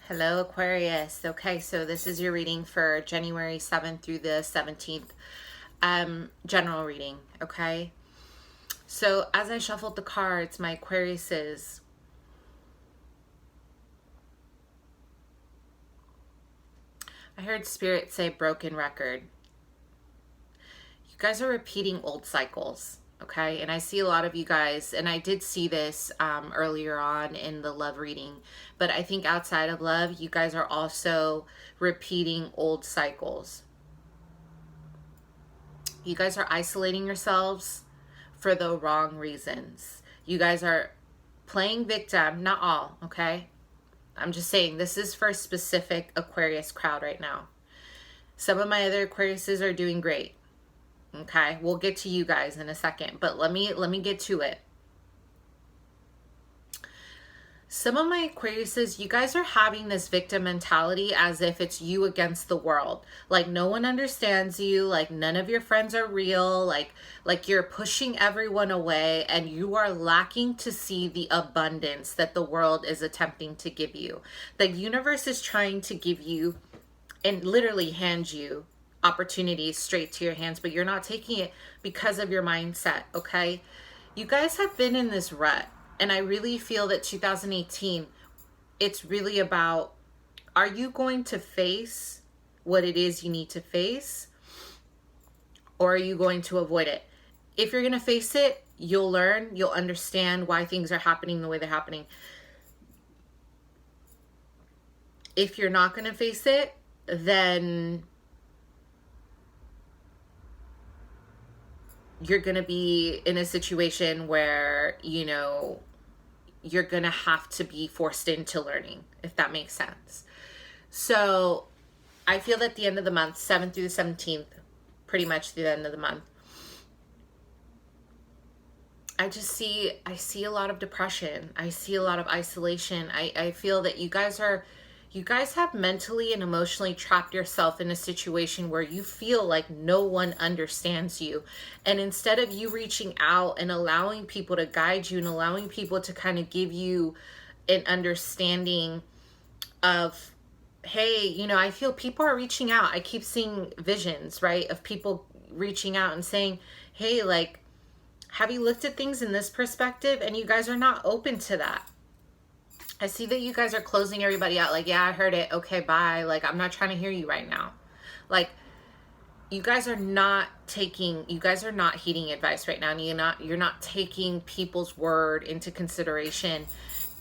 Hello, Aquarius. Okay, so this is your reading for January 7th through the 17th. General reading, okay? So as I shuffled the cards, my Aquariuses, I heard Spirit say broken record. You guys are repeating old cycles, okay? And I see a lot of you guys, and I did see this earlier on in the love reading, but I think outside of love, you guys are also repeating old cycles. You guys are isolating yourselves for the wrong reasons. You guys are playing victim, not all, okay? I'm just saying this is for a specific Aquarius crowd right now. Some of my other Aquariuses are doing great. Okay, we'll get to you guys in a second, but let me get to it. Some of my Aquariuses, you guys are having this victim mentality as if it's you against the world. Like no one understands you, like none of your friends are real, like you're pushing everyone away and you are lacking to see the abundance that the world is attempting to give you. The universe is trying to give you and literally hand you opportunities straight to your hands, but you're not taking it because of your mindset, okay? You guys have been in this rut, and I really feel that 2018, it's really about, are you going to face what it is you need to face, or are you going to avoid it? If you're going to face it, you'll learn, you'll understand why things are happening the way they're happening. If you're not going to face it, then you're going to be in a situation where, you know, you're going to have to be forced into learning, if that makes sense. So I feel that at the end of the month, 7th through the 17th, pretty much through the end of the month, I see a lot of depression. I see a lot of isolation. I feel that you guys have mentally and emotionally trapped yourself in a situation where you feel like no one understands you. And instead of you reaching out and allowing people to guide you and allowing people to kind of give you an understanding of, hey, you know, I feel people are reaching out. I keep seeing visions, right, of people reaching out and saying, hey, like, have you looked at things in this perspective? And you guys are not open to that. I see that you guys are closing everybody out. Like, yeah, I heard it. Okay, bye. Like, I'm not trying to hear you right now. Like, you guys are not heeding advice right now. And you're not taking people's word into consideration.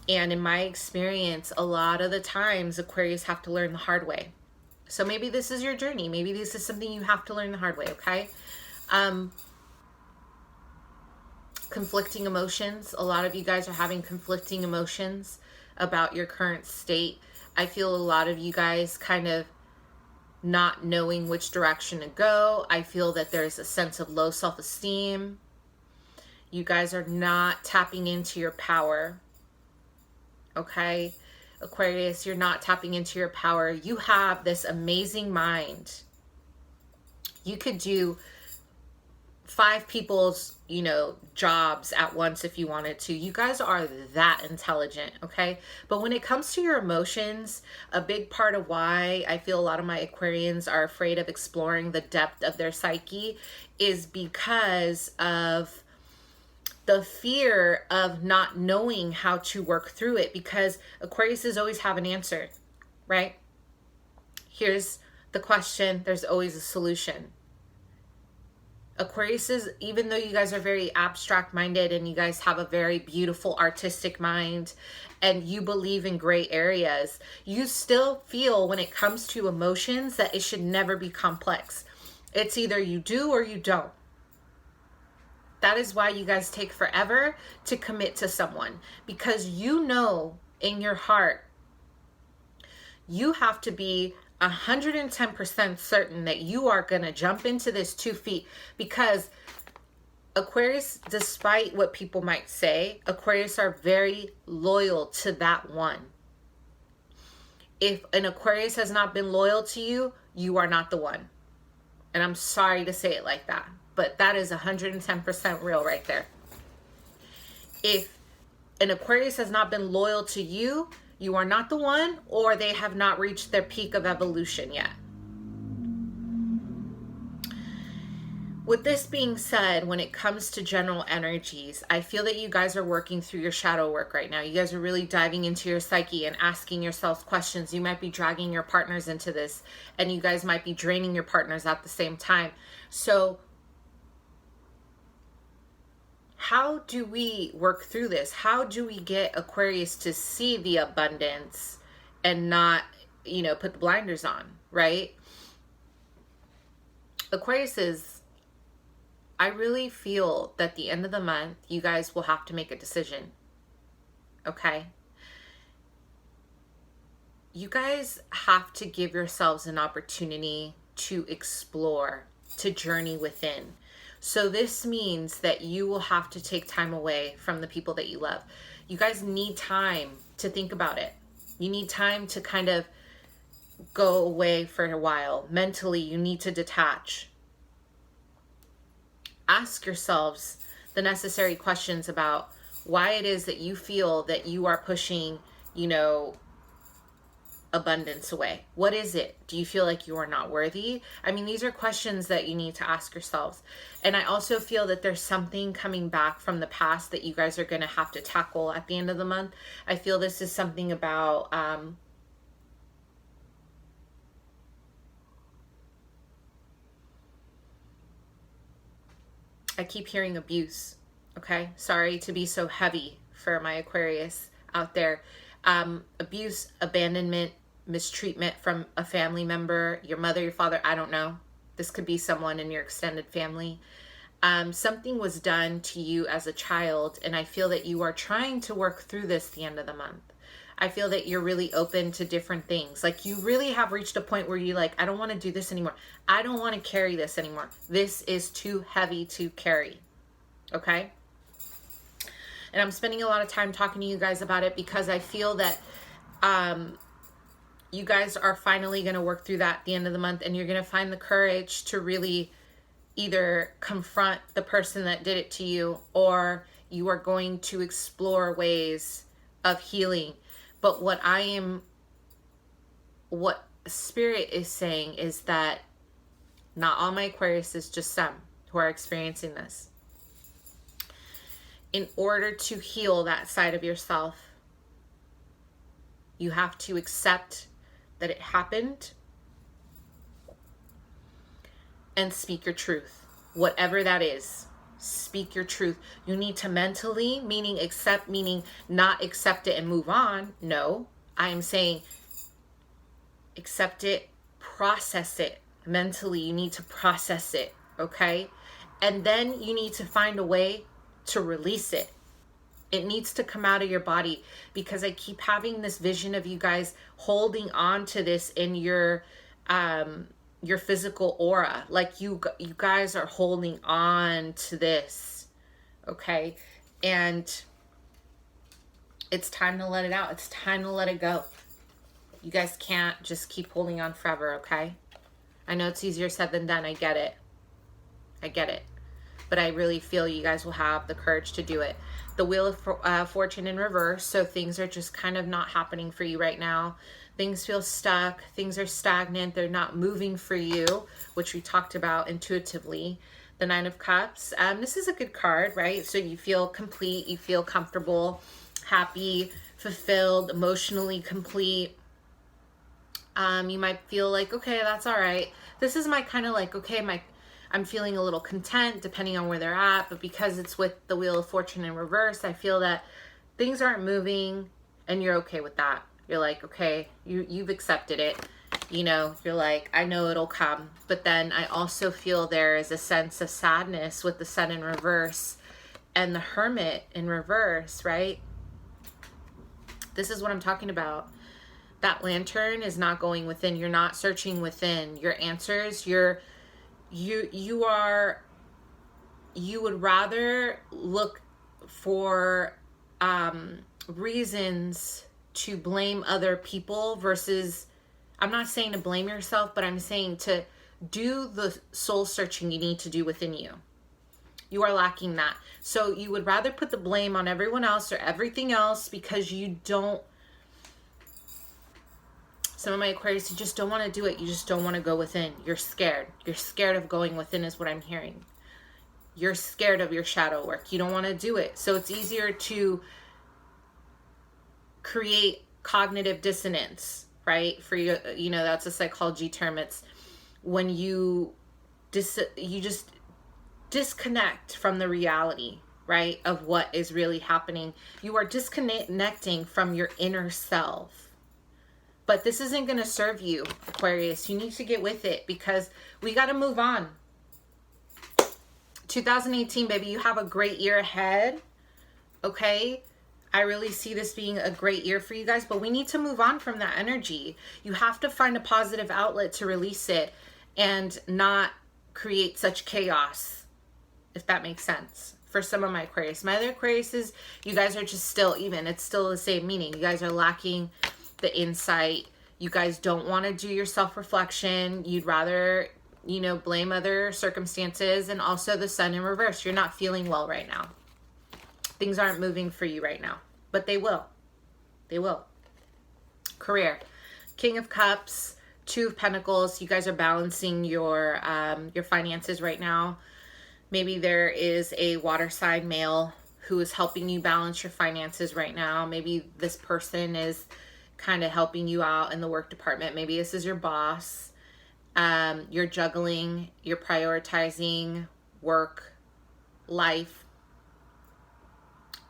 And in my experience, a lot of the times Aquarius have to learn the hard way. So maybe this is your journey. Maybe this is something you have to learn the hard way, okay? Conflicting emotions. A lot of you guys are having conflicting emotions about your current state. I feel a lot of you guys kind of not knowing which direction to go. I feel that there's a sense of low self-esteem. You guys are not tapping into your power. Okay? Aquarius, you're not tapping into your power. You have this amazing mind. You could do 5 people's, you know, jobs at once if you wanted to. You guys are that intelligent, okay? But when it comes to your emotions, a big part of why I feel a lot of my Aquarians are afraid of exploring the depth of their psyche is because of the fear of not knowing how to work through it, because Aquariuses always have an answer, right? Here's the question, there's always a solution. Aquariuses, even though you guys are very abstract minded and you guys have a very beautiful artistic mind and you believe in gray areas, you still feel when it comes to emotions that it should never be complex. It's either you do or you don't. That is why you guys take forever to commit to someone, because you know in your heart you have to be 110% certain that you are going to jump into this 2 feet, because Aquarius, despite what people might say, Aquarius are very loyal to that one. If an Aquarius has not been loyal to you, you are not the one. And I'm sorry to say it like that, but that is 110% real right there. If an Aquarius has not been loyal to you, You are not the one, or they have not reached their peak of evolution yet. With this being said, when it comes to general energies, I feel that you guys are working through your shadow work right now. You guys are really diving into your psyche and asking yourselves questions. You might be dragging your partners into this, and you guys might be draining your partners at the same time. So how do we work through this? How do we get Aquarius to see the abundance and not, put the blinders on, right? Aquarius is, I really feel that at the end of the month, you guys will have to make a decision. Okay? You guys have to give yourselves an opportunity to explore, to journey within. So this means that you will have to take time away from the people that you love. You guys need time to think about it. You need time to kind of go away for a while. Mentally, you need to detach. Ask yourselves the necessary questions about why it is that you feel that you are pushing, abundance away. What is it? Do you feel like you are not worthy? I mean, these are questions that you need to ask yourselves. And I also feel that there's something coming back from the past that you guys are going to have to tackle at the end of the month. I feel this is something about I keep hearing abuse. Okay, sorry to be so heavy for my Aquarius out there. Abuse, abandonment, mistreatment from a family member, your mother, your father, I don't know. This could be someone in your extended family. Something was done to you as a child, and I feel that you are trying to work through this at the end of the month. I feel that you're really open to different things. Like, you really have reached a point where you're like, I don't want to do this anymore. I don't want to carry this anymore. This is too heavy to carry. Okay? And I'm spending a lot of time talking to you guys about it because I feel that you guys are finally going to work through that at the end of the month, and you're going to find the courage to really either confront the person that did it to you, or you are going to explore ways of healing. But what Spirit is saying is that not all my Aquariuses, just some who are experiencing this. In order to heal that side of yourself, you have to accept that it happened and speak your truth. Whatever that is, speak your truth. You need to mentally, meaning accept, meaning not accept it and move on. No, I am saying accept it, process it. Mentally, you need to process it, okay? And then you need to find a way to release it. It needs to come out of your body, because I keep having this vision of you guys holding on to this in your physical aura. Like you guys are holding on to this, okay? And it's time to let it out. It's time to let it go. You guys can't just keep holding on forever, okay? I know it's easier said than done. I get it. But I really feel you guys will have the courage to do it. The Wheel of Fortune in reverse, so things are just kind of not happening for you right now. Things feel stuck. Things are stagnant. They're not moving for you, which we talked about intuitively. The Nine of Cups. This is a good card, right? So you feel complete. You feel comfortable, happy, fulfilled, emotionally complete. You might feel like, okay, that's all right. This is my kind of like, okay, I'm feeling a little content depending on where they're at, but because it's with the Wheel of Fortune in reverse, I feel that things aren't moving and you're okay with that. You're like, okay, you've accepted it. You're like, I know it'll come. But then I also feel there is a sense of sadness with the Sun in reverse and the Hermit in reverse, right? This is what I'm talking about. That lantern is not going within. You're not searching within your answers. You would rather look for reasons to blame other people versus, I'm not saying to blame yourself, but I'm saying to do the soul searching you need to do within you. You are lacking that. So you would rather put the blame on everyone else or everything else because you don't Some of my Aquarius, you just don't want to do it. You just don't want to go within. You're scared. You're scared of going within is what I'm hearing. You're scared of your shadow work. You don't want to do it. So it's easier to create cognitive dissonance, right? For you, you know, that's a psychology term. It's when you just disconnect from the reality, right, of what is really happening. You are disconnecting from your inner self. But this isn't going to serve you, Aquarius. You need to get with it because we got to move on. 2018, baby, you have a great year ahead, okay? I really see this being a great year for you guys, but we need to move on from that energy. You have to find a positive outlet to release it and not create such chaos, if that makes sense. For some of my Aquarius. My other Aquariuses, you guys are just still even. It's still the same meaning. You guys are lacking the insight. You guys don't want to do your self-reflection. You'd rather, you know, blame other circumstances, and also the sun in reverse. You're not feeling well right now. Things aren't moving for you right now, but they will. They will. Career. King of Cups, Two of Pentacles. You guys are balancing your finances right now. Maybe there is a water sign male who is helping you balance your finances right now. Maybe this person is kind of helping you out in the work department. Maybe this is your boss. You're juggling, you're prioritizing work, life,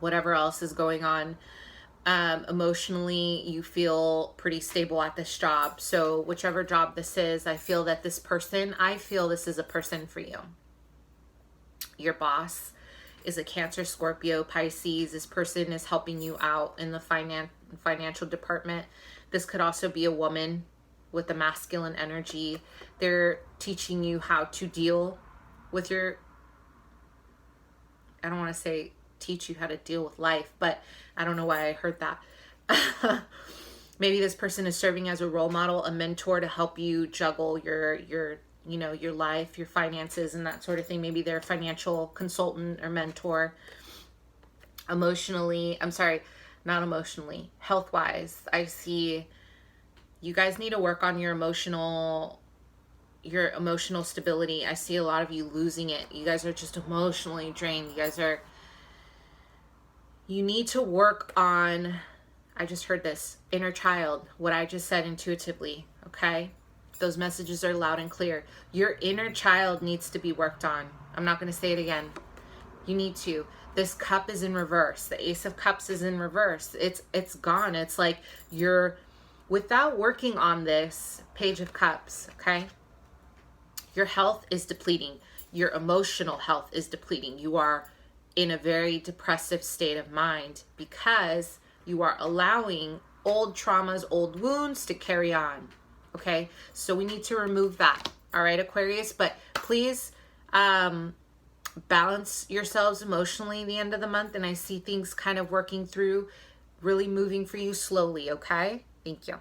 whatever else is going on. Emotionally, you feel pretty stable at this job. So whichever job this is, I feel this is a person for you. Your boss is a Cancer, Scorpio, Pisces. This person is helping you out in the financial department. This could also be a woman with a masculine energy. They're teaching you how to deal with your, I don't want to say teach you how to deal with life, but I don't know why I heard that. Maybe this person is serving as a role model, a mentor to help you juggle your you know, your life, your finances, and that sort of thing. Maybe they're a financial consultant or mentor. Emotionally, I'm sorry, not emotionally, health-wise, I see you guys need to work on your emotional stability. I see a lot of you losing it. You guys are just emotionally drained. You need to work on, I just heard this, inner child, what I just said intuitively, okay? Those messages are loud and clear. Your inner child needs to be worked on. I'm not going to say it again. You need to. This cup is in reverse. The Ace of Cups is in reverse. It's gone. It's like you're, without working on this Page of Cups, okay? Your health is depleting. Your emotional health is depleting. You are in a very depressive state of mind because you are allowing old traumas, old wounds to carry on. Okay, so we need to remove that. All right, Aquarius, but please balance yourselves emotionally at the end of the month, and I see things kind of working through, really moving for you slowly, okay? Thank you.